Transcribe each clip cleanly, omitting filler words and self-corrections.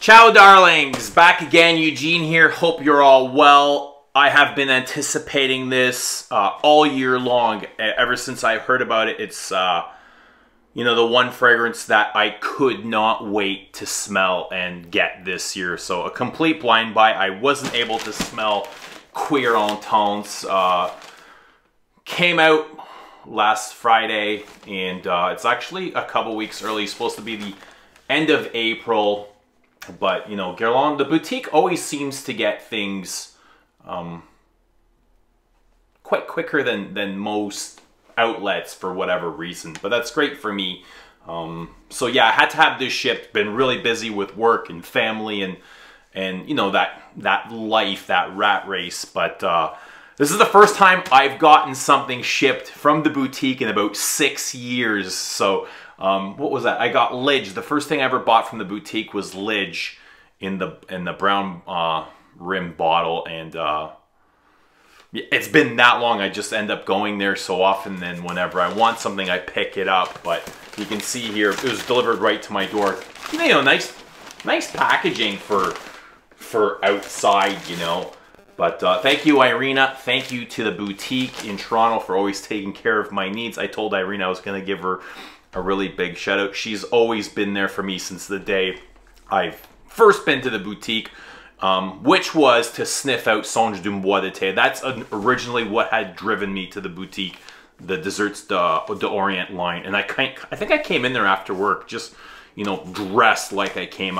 Ciao Darlings! Back again, Eugene here. Hope you're all well. I have been anticipating this all year long. Ever since I heard about it, it's, you know, the one fragrance that I could not wait to smell and get this year. So a complete blind buy. I wasn't able to smell Cuir en Tons. Came out last Friday, and it's actually a couple weeks early. It's supposed to be the end of April. But, you know, Guerlain, the boutique always seems to get things quite quicker than most outlets for whatever reason. But that's great for me. So yeah, I had to have this shipped. Been really busy with work and family and you know, that life, that rat race. But this is the first time I've gotten something shipped from the boutique in about 6 years. So what was that? I got Lidge. The first thing I ever bought from the boutique was Lidge in the brown rim bottle, and it's been that long. I just end up going there so often. Then whenever I want something, I pick it up. But you can see here, it was delivered right to my door. You know, nice packaging for outside, you know. But thank you, Irina. Thank you to the boutique in Toronto for always taking care of my needs. I told Irina I was going to give her a really big shout out. She's always been there for me since the day I've first been to the boutique, which was to sniff out Songe du Bois d'été. That's originally what had driven me to the boutique, the Desserts d'Orient line. And I think I came in there after work, just, you know, dressed like I came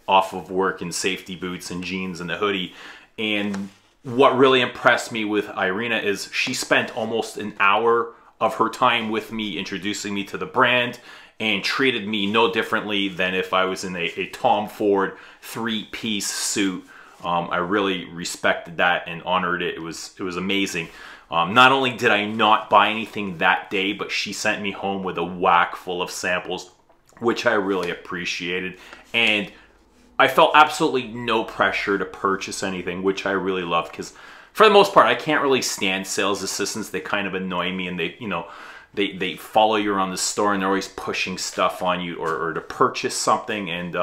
off of work in safety boots and jeans and a hoodie. And what really impressed me with Irina is she spent almost an hour of her time with me, introducing me to the brand, and treated me no differently than if I was in a Tom Ford 3-piece suit. I really respected that and honored it. It was amazing. Not only did I not buy anything that day, but she sent me home with a whack full of samples, which I really appreciated. And I felt absolutely no pressure to purchase anything, which I really loved, because for the most part, I can't really stand sales assistants. They kind of annoy me, and they, you know, they follow you around the store, and they're always pushing stuff on you or to purchase something, and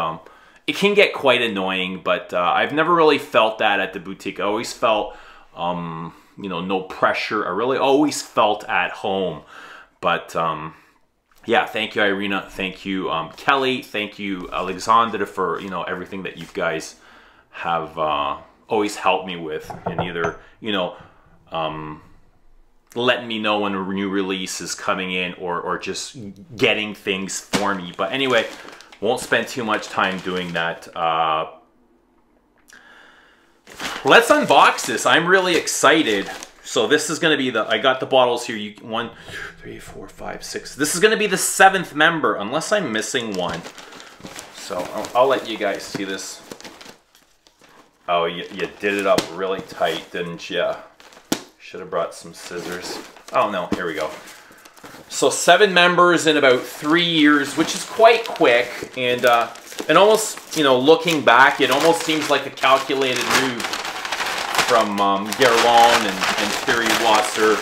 it can get quite annoying. But I've never really felt that at the boutique. I always felt, you know, no pressure. I really always felt at home. But yeah, thank you, Irina. Thank you, Kelly. Thank you, Alexandra, for, you know, everything that you guys have always helped me with, and either, you know, letting me know when a new release is coming in, or just getting things for me. But anyway, won't spend too much time doing that. Let's unbox this. I'm really excited. So this is going to be I got the bottles here. 1, 2, 3, 4, 5, 6. This is going to be the 7th member, unless I'm missing one. So I'll let you guys see this. Oh, you did it up really tight, didn't you? Should have brought some scissors. Oh no, here we go. So 7 members in about 3 years, which is quite quick. And almost, you know, looking back, it almost seems like a calculated move from Guerlain and Thierry Wasser,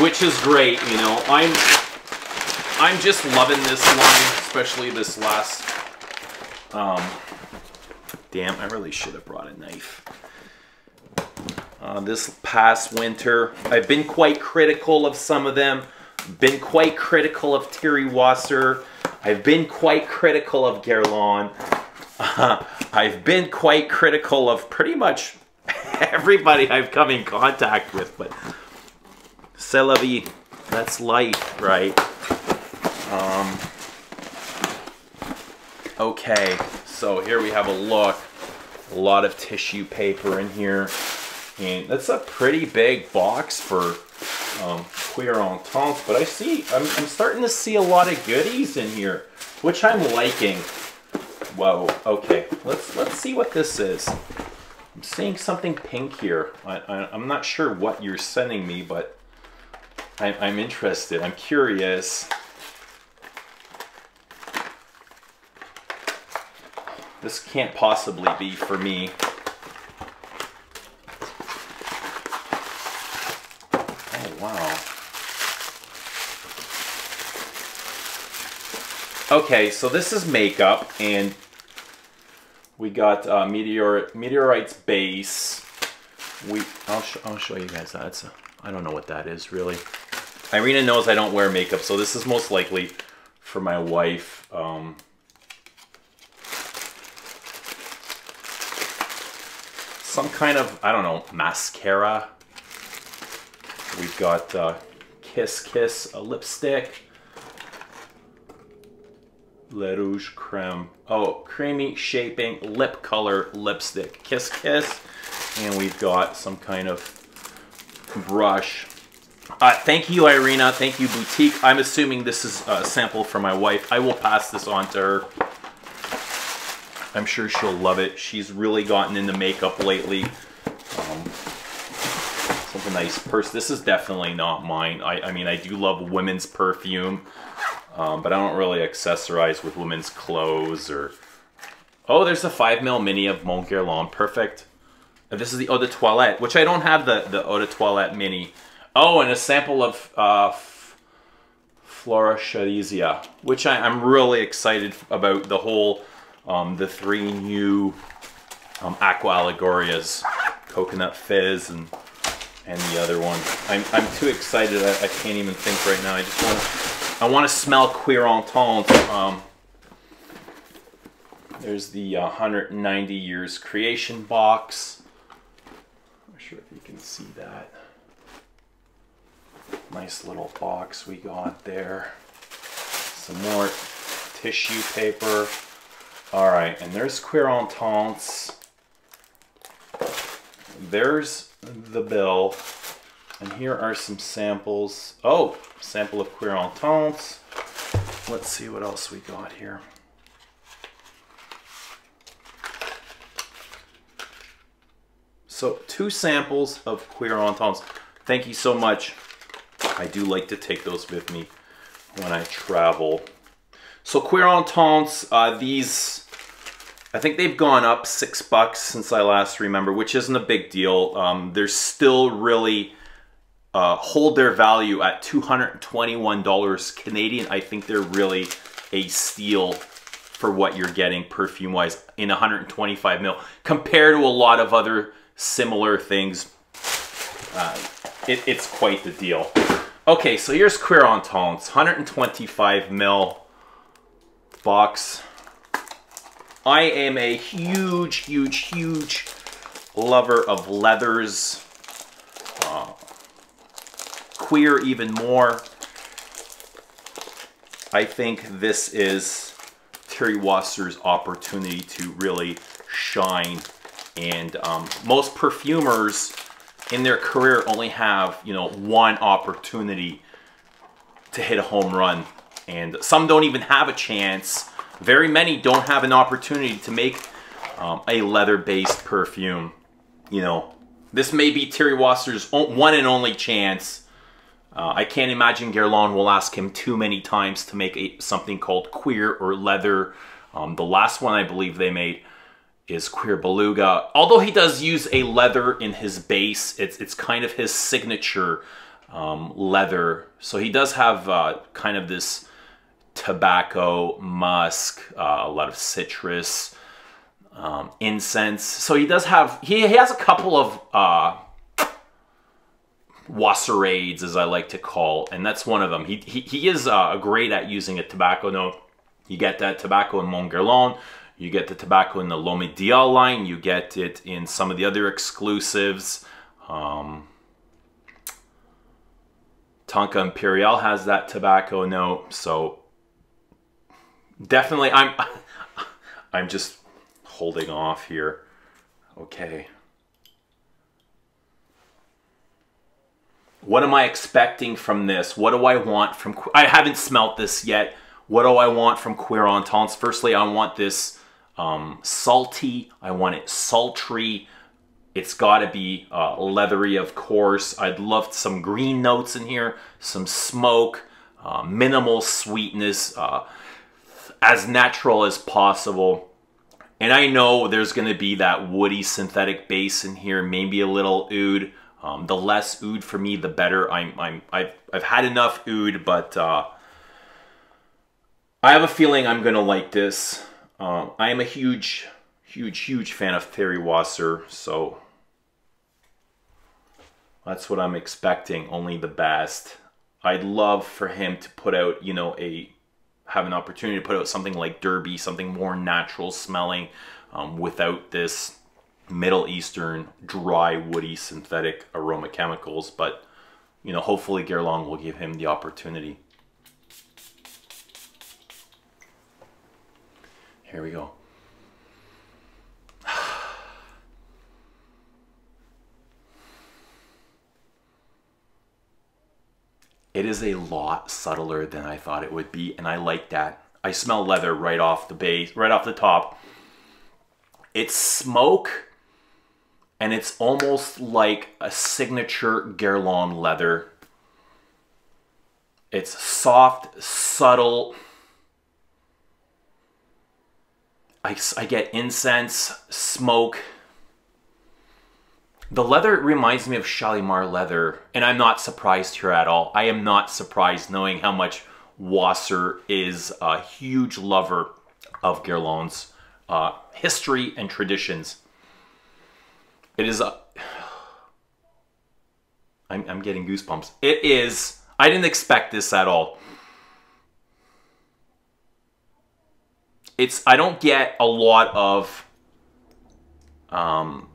which is great. You know, I'm just loving this line, especially this last. Damn, I really should have brought a knife. This past winter, I've been quite critical of some of them. Been quite critical of Thierry Wasser. I've been quite critical of Guerlain. I've been quite critical of pretty much everybody I've come in contact with, but c'est la vie. That's life, right? Okay, so here we have a look. A lot of tissue paper in here. And that's a pretty big box for Cuir en Tons, but I'm starting to see a lot of goodies in here, which I'm liking. Whoa, okay, let's see what this is. I'm seeing something pink here. I'm not sure what you're sending me, but I'm interested. I'm curious. This can't possibly be for me. Oh, wow. Okay, so this is makeup, and We got Meteorite's base. I'll show you guys that. I don't know what that is really. Irina knows I don't wear makeup, so this is most likely for my wife. Some kind of, I don't know, mascara. We've got Kiss Kiss, a lipstick. Le Rouge Creme. Oh, creamy shaping lip color lipstick. Kiss Kiss. And we've got some kind of brush. Thank you, Irina. Thank you, Boutique. I'm assuming this is a sample for my wife. I will pass this on to her. I'm sure she'll love it. She's really gotten into makeup lately. It's a nice purse. This is definitely not mine. I mean, I do love women's perfume. But I don't really accessorize with women's clothes or... Oh, there's a 5mm mini of Mon Guerlain. Perfect. This is the Eau de Toilette, which I don't have the Eau de Toilette mini. Oh, and a sample of Flora Charizia, which I'm really excited about. The whole, the 3 new Aqua Allegorias. Coconut Fizz and the other one. I'm too excited. I can't even think right now. I want to smell Cuir Entente. There's the 190 Years Creation box. I'm not sure if you can see that. Nice little box we got there. Some more tissue paper. All right, and there's Cuir Ententes. There's the bill. And here are some samples. Oh, sample of Cuir Ententes. Let's see what else we got here. So 2 samples of Cuir Ententes. Thank you so much. I do like to take those with me when I travel. So Cuir Ententes, these, I think they've gone up $6 since I last remember, which isn't a big deal. They're still really hold their value at $221 Canadian. I think they're really a steal for what you're getting perfume-wise in 125ml compared to a lot of other similar things. It's quite the deal. Okay, so here's Cuir Ententes, 125ml box. I am a huge, huge, huge lover of leathers. Cuir even more. I think this is Thierry Wasser's opportunity to really shine. And most perfumers in their career only have, you know, one opportunity to hit a home run. And some don't even have a chance. Very many don't have an opportunity to make a leather-based perfume. You know, this may be Thierry Wasser's one and only chance. I can't imagine Guerlain will ask him too many times to make something called Cuir or leather. The last one I believe they made is Cuir Beluga. Although he does use a leather in his base, it's kind of his signature leather. So he does have kind of this tobacco, musk, a lot of citrus, incense. So he does have, he has a couple of Wasserades, as I like to call, and that's one of them. He is great at using a tobacco note. You get that tobacco in Mon Guerlain, you get the tobacco in the L'Homme Ideal line, you get it in some of the other exclusives. Tonka Imperial has that tobacco note, so definitely I'm just holding off here. Okay. What am I expecting from this? What do I want from... I haven't smelt this yet. What do I want from Cuir Ententes? Firstly, I want this salty. I want it sultry. It's got to be leathery, of course. I'd love some green notes in here, some smoke, minimal sweetness, as natural as possible. And I know there's going to be that woody synthetic base in here, maybe a little oud. The less oud for me, the better. I've had enough oud, but I have a feeling I'm gonna like this. I am a huge huge fan of Terry Wasser, so that's what I'm expecting, only the best. I'd love for him to put out, you know, have an opportunity to put out something like Derby, something more natural smelling, without this Middle Eastern, dry, woody, synthetic aroma chemicals. But, you know, hopefully Guerlain will give him the opportunity. Here we go. It is a lot subtler than I thought it would be, and I like that. I smell leather right off the base, right off the top. It's smoke, and it's almost like a signature Guerlain leather. It's soft, subtle. I get incense, smoke. The leather reminds me of Shalimar leather, and I'm not surprised here at all. I am not surprised, knowing how much Wasser is a huge lover of Guerlain's history and traditions. It is a... I'm getting goosebumps. It is... I didn't expect this at all. I don't get a lot of...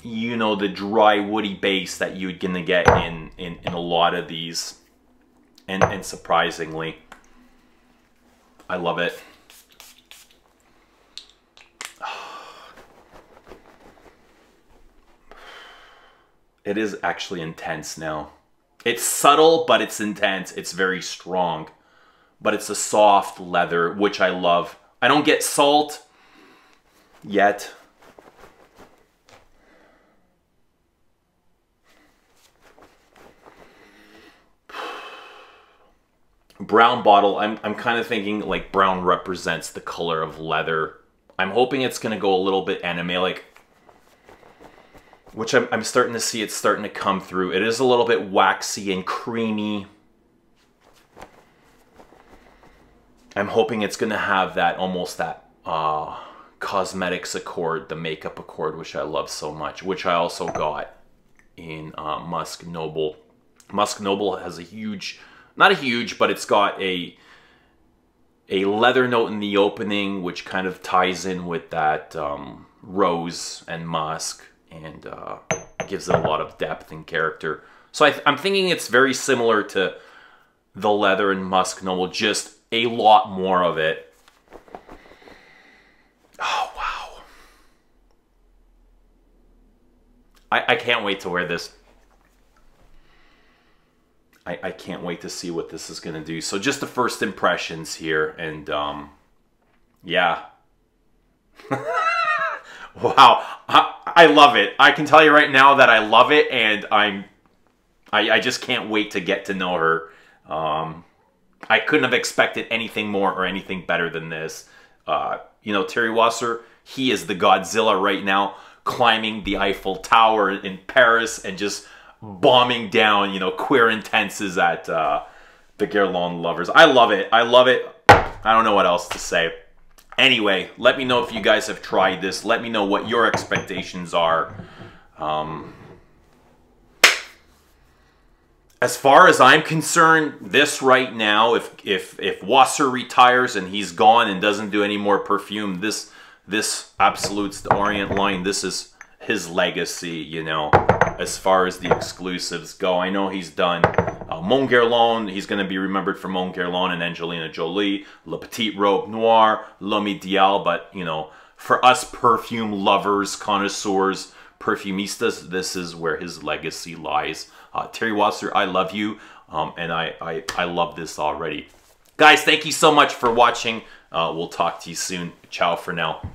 you know, the dry woody base that you're gonna get in a lot of these, and surprisingly, I love it. It is actually intense now. It's subtle, but it's intense. It's very strong, but it's a soft leather, which I love. I don't get salt yet. Brown bottle, I'm kind of thinking like brown represents the color of leather. I'm hoping it's going to go a little bit animalic, which I'm starting to see. It's starting to come through. It is a little bit waxy and creamy. I'm hoping it's going to have that, almost that cosmetics accord, the makeup accord, which I love so much, which I also got in Musk Noble. Musk Noble has a huge... not a huge, but it's got a leather note in the opening, which kind of ties in with that rose and musk, and gives it a lot of depth and character. So I'm thinking it's very similar to the leather in Musk Noble, just a lot more of it. Oh, wow. I can't wait to wear this. I can't wait to see what this is going to do. So just the first impressions here, and yeah. Wow, I love it. I can tell you right now that I love it, and I just can't wait to get to know her. I couldn't have expected anything more or anything better than this. You know, Terry Wasser, he is the Godzilla right now, climbing the Eiffel Tower in Paris and just bombing down, you know, queer intenses at the Guerlain lovers. I love it. I love it. I don't know what else to say. Anyway, let me know if you guys have tried this. Let me know what your expectations are. As far as I'm concerned, this right now, if Wasser retires and he's gone and doesn't do any more perfume, this Absolutes, the Orient line, this is his legacy, you know, as far as the exclusives go. I know he's done Mon Guerlain. He's going to be remembered for Mon Guerlain and Angelina Jolie, Le Petit Robe Noir, L'Homme Ideal, but, you know, for us perfume lovers, connoisseurs, perfumistas, this is where his legacy lies. Terry Wasser, I love you, and I love this already. Guys, thank you so much for watching. We'll talk to you soon. Ciao for now.